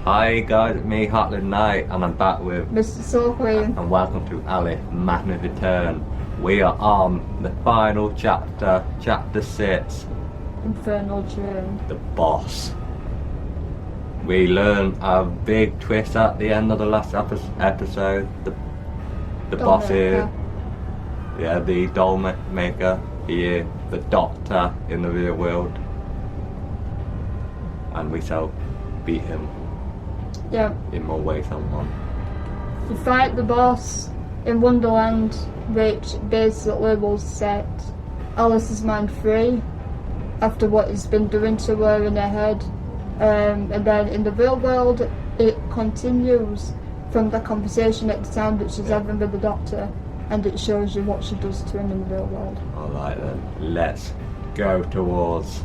Hi guys, it's me Heartland Knight and I'm back with Mr. Soul Queen. and welcome to Alice Madness Return. We are on the final chapter, chapter 6. Infernal Dream. The boss. We learn a big twist at the end of the last episode. The boss is, yeah, the Dollmaker. He is the doctor in the real world. And we shall beat him. Yeah. In more ways than one. You fight the boss in Wonderland, which basically will set Alice's mind free after what he's been doing to her in her head. And then in the real world, it continues from the conversation at the time that she's having with the doctor, and it shows you what she does to him in the real world. Alright then, let's go towards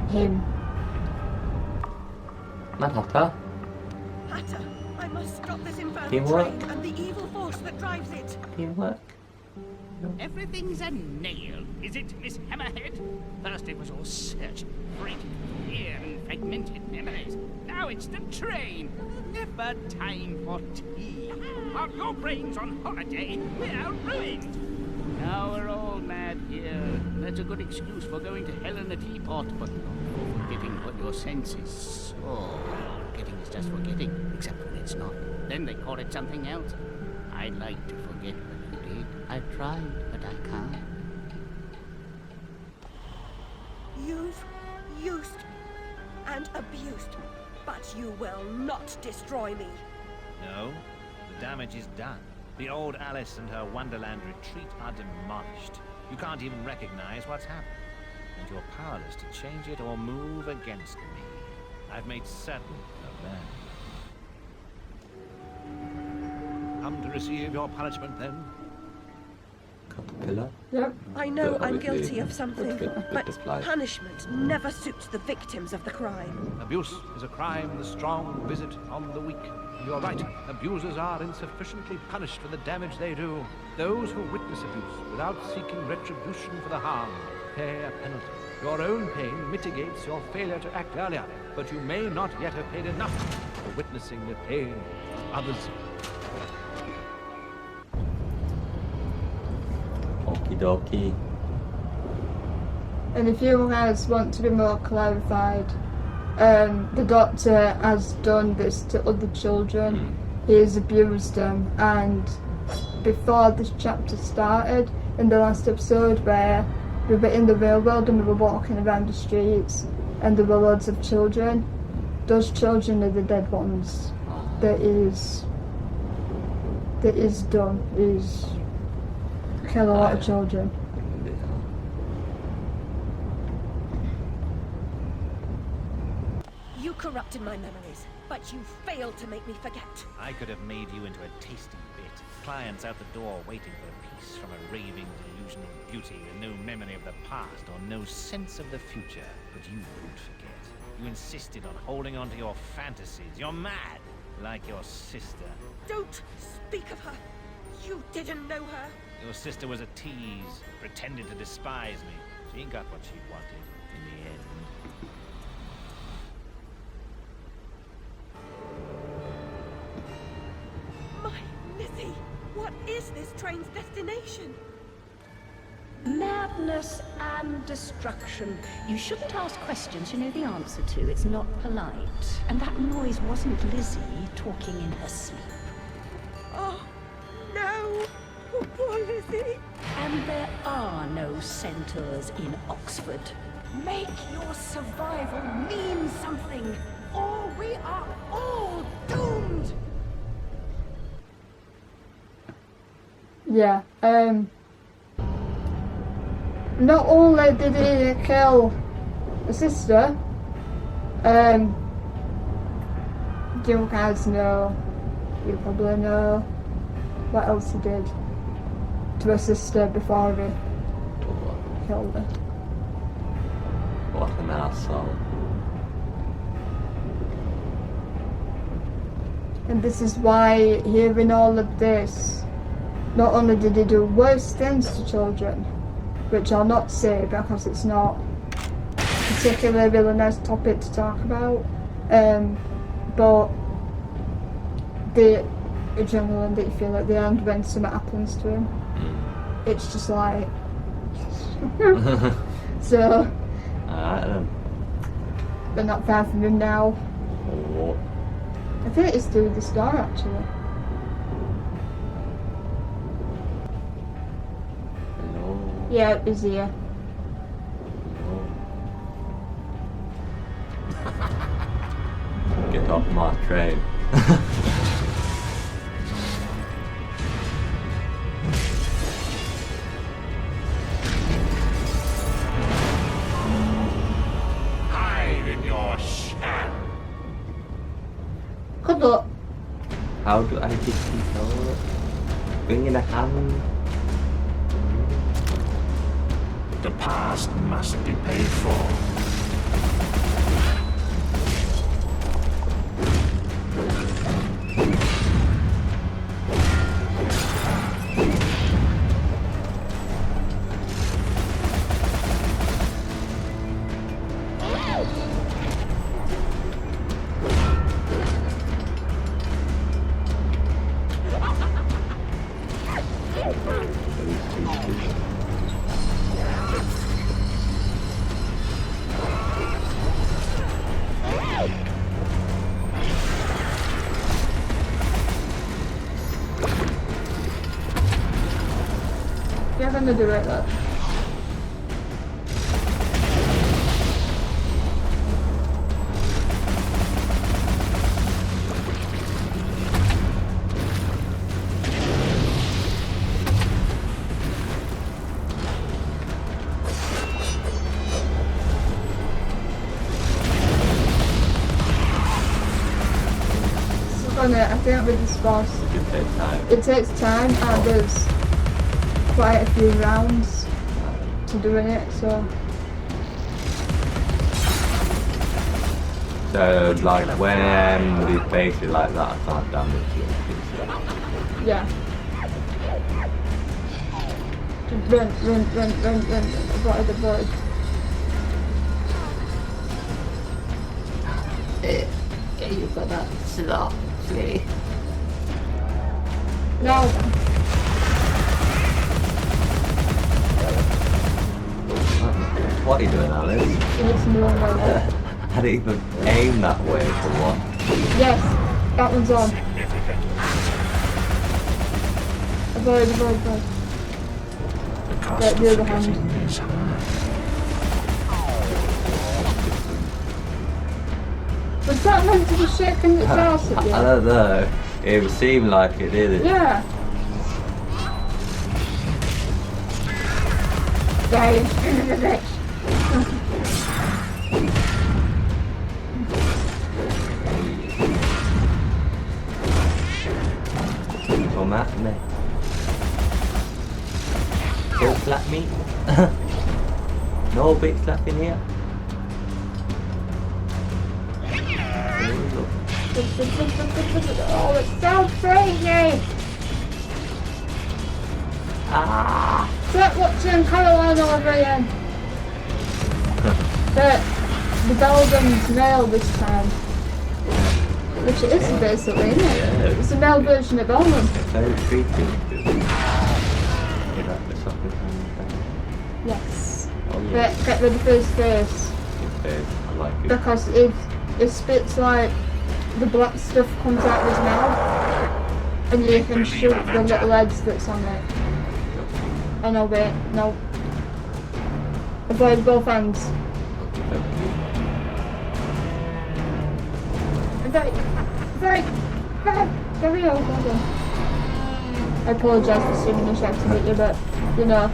Him. Mad Hatter. Hatter, I must stop this infernal Teamwork. train and the evil force that drives it. Teamwork. Everything's a nail, is it, Miss Hammerhead? First it was all search, freighted with fear and fragmented memories. Now it's the train. Never time for tea. While your brain's on holiday, we're ruined. Now we're all mad here. That's a good excuse for going to hell in a teapot, but not for forgetting what your senses saw. Forgetting is just forgetting, except when it's not. Then they call it something else. I'd like to forget what you did. I've tried, but I can't. You've used me and abused me, but you will not destroy me. No, the damage is done. The old Alice and her Wonderland retreat are demolished. You can't even recognize what's happened, and you're powerless to change it or move against me. I've made certain of that. Come to receive your punishment, then? Caterpillar. Yep. I know I'm Obviously, guilty of something, but punishment never suits the victims of the crime. Abuse is a crime the strong visit on the weak. You're right. Abusers are insufficiently punished for the damage they do. Those who witness abuse without seeking retribution for the harm pay a penalty. Your own pain mitigates your failure to act earlier, but you may not yet have paid enough for witnessing the pain of others. Okie dokie. And if you guys want to be more clarified, the doctor has done this to other children. He has abused them, and before this chapter started, in the last episode where we were in the real world and we were walking around the streets and there were loads of children, those children are the dead ones. That is done. Is kill a lot of children. You corrupted my memories, but you failed to make me forget. I could have made you into a tasty bit. Clients out the door waiting for a piece from a raving delusional beauty with no memory of the past or no sense of the future. But you wouldn't forget. You insisted on holding on to your fantasies. You're mad, like your sister. Don't speak of her. You didn't know her. Your sister was a tease, pretended to despise me. She got what she wanted in the end. My Lizzie, what is this train's destination? Madness and destruction. You shouldn't ask questions you know the answer to. It's not polite. And that noise wasn't Lizzie talking in her sleep. Oh, no. Oh, poor Lizzie. And there are no centaurs in Oxford. Make your survival mean something, or we are all doomed! Yeah. Not only did he kill a sister, you guys know, you probably know what else he did to her sister before he killed her. What an arsehole. And this is why, hearing all of this, not only did he do worse things to children, which I'll not say because it's not particularly a really nice topic to talk about, but the adrenaline that you feel at the end when something happens to him, it's just like so. Alright then. They're not far from him now. Oh. I think it's through this door actually. Hello. Yeah, it is here. Hello. Get off my train. Hide in your shell. Good luck. How do I control it? Bring in a hand. The past must be paid for. You're gonna do it, look. I think with this boss, It takes time. it takes time and there's quite a few rounds to doing it, so So, like, when he's basically like that, I can't damage him. yeah. Just run, avoid. Yeah, you've got that slot, see? No. What are you doing, Alice? It's normal. I didn't even aim that way for what? Yes, that one's on. Avoid. The cost Get of the other hand. forgetting is high. Was that meant to be shaking its ass at I you? don't know. It seemed like it did it. Yeah. Right, into the bitch. Come at me. Don't slap me. No big slapping here. Oh, it's so crazy! Ah! It's like watching Caroline over again. But the Belgium's male this time. Which it is basically, isn't it? Yeah. It's a male version of Belgium. Very creepy. Get up the soccer hand. Yes. Oh yeah. But get rid of his face. His face. I like it. Because if it spits like the black stuff comes out of his mouth and you can shoot the little heads that's on it. Oh no, wait, no. Avoid both hands. Very old, hold on. I apologise for seeming to shout at you, but you know.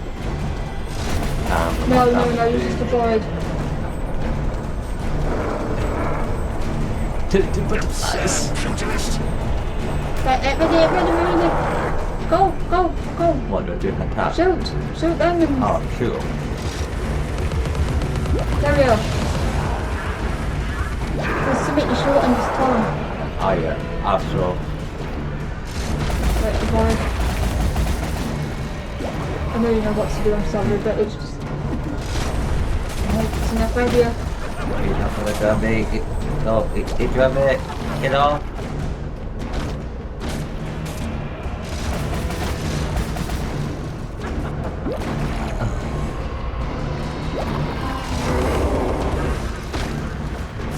No, you just avoid. Ready. Go. What do I do? Attack? Shoot them and Oh, shoot. there we go. There's something you shoot and just turn. Oh yeah. I saw. Right, avoid. I know you know what to do, I'm sorry, but it's just... It's enough idea. He's not gonna grab me. No, he grabbed me. Get off.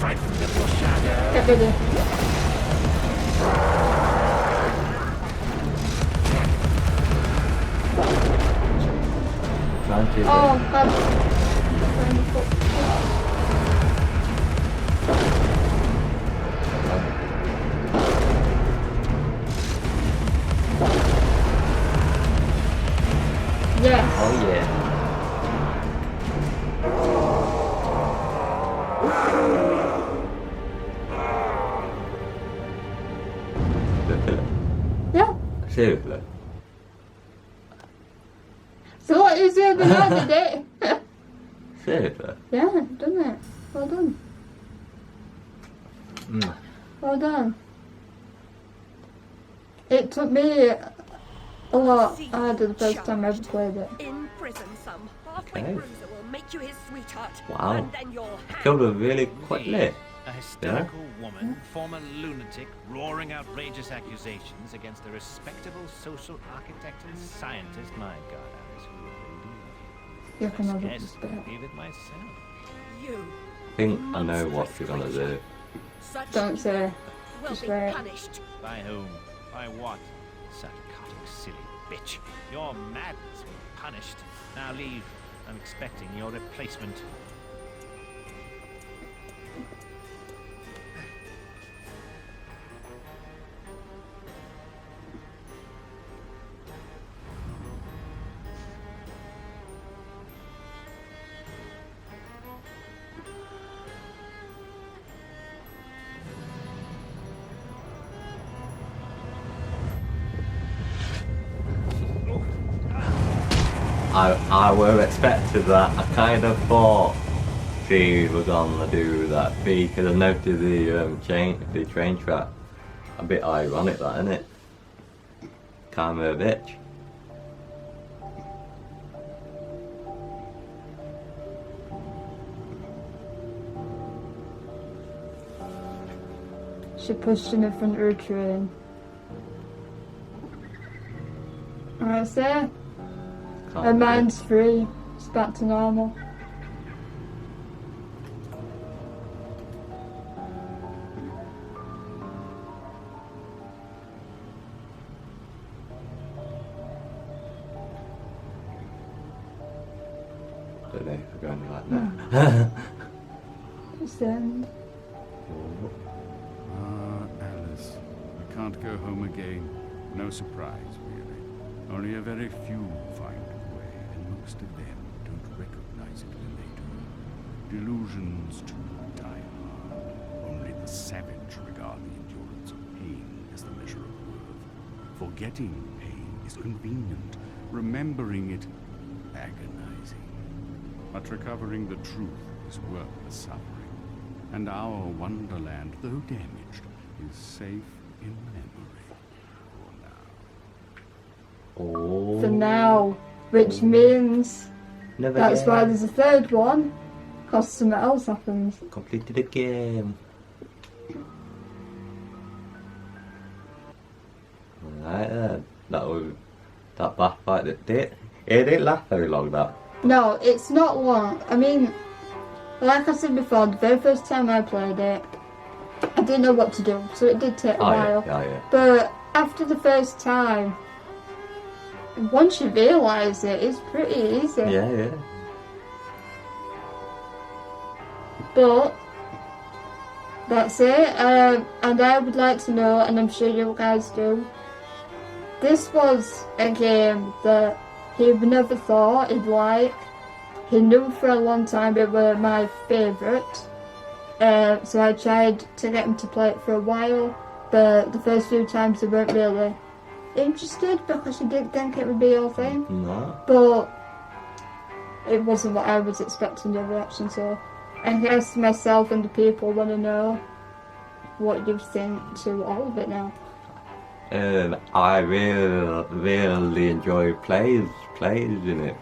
Frightened little shadow. Get ready. Trying to. Oh, God. Yes. Oh yeah. Yeah. Seriously. So what is it behind it? Seriously. Yeah, done it. Well done. Mm. Well done. It took me a lot harder the first time I ever played it. In prison, some halfway Okay. bruiser will make you his sweetheart. Wow. And then you'll have Killed her really quickly. A hysterical woman, former lunatic, roaring outrageous accusations against a respectable social architect and scientist. My God, Alice, who would believe You you? can have it Yes, to spare. believe it myself. you. I think I know what she's gonna do. Such Don't say. will just be wear it. punished. By whom? By what? Psychotic, silly bitch. Your madness will be punished. Now leave. I'm expecting your replacement. I were expected that. I kind of thought she was gonna do that because I noticed the train track. A bit ironic, that, isn't it? Kind of a bitch. She pushed in the front of a train. Alright, so Can't her be mind's free. It's back to normal. I don't know if we're going like that. It's the end. Ah, Alice, we can't go home again. No surprise, really. Only a very few find a way, and most of them don't recognize it when they do. Delusions too die hard. Only the savage regard the endurance of pain as the measure of worth. Forgetting pain is convenient. Remembering it, agonizing. But recovering the truth is worth the suffering. And our Wonderland, though damaged, is safe in memory. For now. Oh. For now. Which means Never that's why again. there's a third one. Because something else happens. Completed the game. Right then. That bath fight it didn't last very long, that. No, it's not long. I mean, like I said before, the very first time I played it, I didn't know what to do, so it did take a while. Yeah. But after the first time, once you realise it, it's pretty easy. Yeah. But that's it. And I would like to know, and I'm sure you guys do, this was a game that he never thought he'd like. He knew for a long time it was my favourite. So I tried to get him to play it for a while, but the first few times they weren't really interested because he didn't think it would be your thing. No. But it wasn't what I was expecting the reaction to. I guess myself and the people want to know what you think to all of it now. I really enjoy plays in it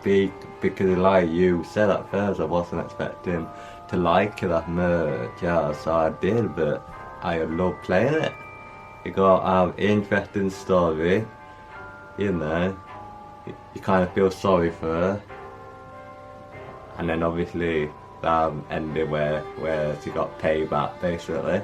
because like you said at first, I wasn't expecting to like it that much. Yeah, so I did, but I love playing it. It got an interesting story, you know. You kind of feel sorry for her, and then obviously that ended where she got payback basically.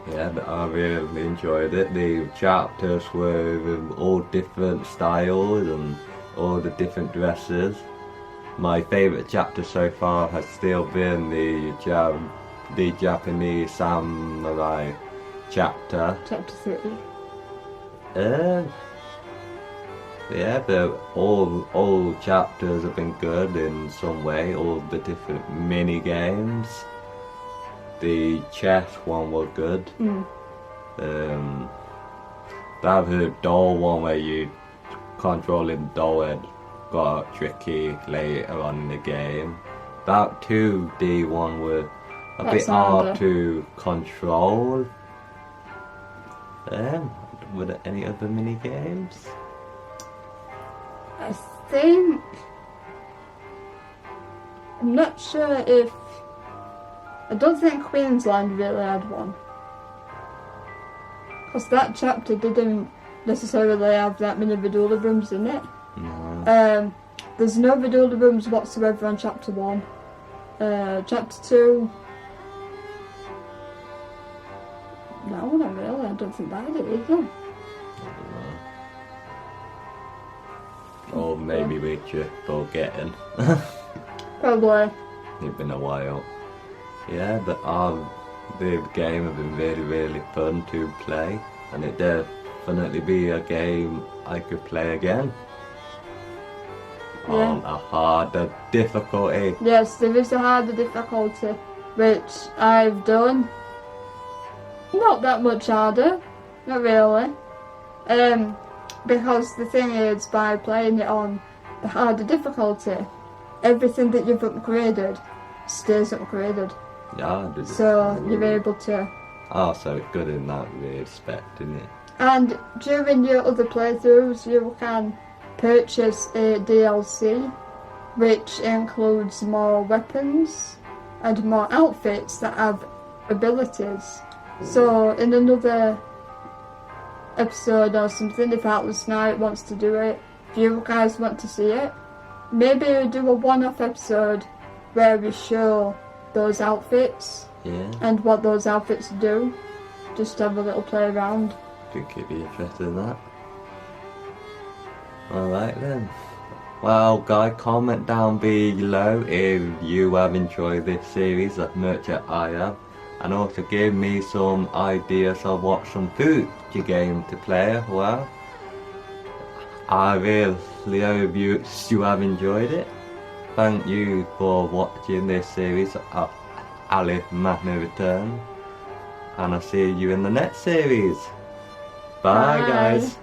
Yeah, but I really enjoyed it. The chapters were in all different styles and all the different dresses. My favourite chapter so far has still been the Japanese samurai chapter. Chapter 3. Yeah, but all chapters have been good in some way. All the different mini games. The chess one was good. That doll one where you controlling the doll had got tricky later on in the game. That 2D one was a bit hard to control. Were there any other mini games? I think... I'm not sure if... I don't think Queensland really had one. Because that chapter didn't necessarily have that many Vidula rooms in it. No. There's no Vidula rooms whatsoever on chapter 1. Chapter 2... No, not really. I don't think that had it either. Or maybe we're just forgetting. Probably. It's been a while. Yeah, but the game has been really fun to play, and it definitely be a game I could play again. Yeah. On a harder difficulty. Yes, there is a harder difficulty, which I've done. Not that much harder, not really. Because the thing is, by playing it on the harder difficulty, everything that you've upgraded stays upgraded. Yeah, so you're able to... Oh, so it's good in that respect, isn't it? And during your other playthroughs, you can purchase a DLC, which includes more weapons and more outfits that have abilities. So in another episode or something, if Atlas Knight wants to do it, if you guys want to see it, maybe we do a one-off episode where we show those outfits and what those outfits do. Just have a little play around. I think you'd be interested in that. Alright then. Well guys, comment down below if you have enjoyed this series as much as I have. And also give me some ideas of what some future game to play. Well, I really hope you have enjoyed it. Thank you for watching this series of Alice Magna Return. And I'll see you in the next series. Bye. Guys.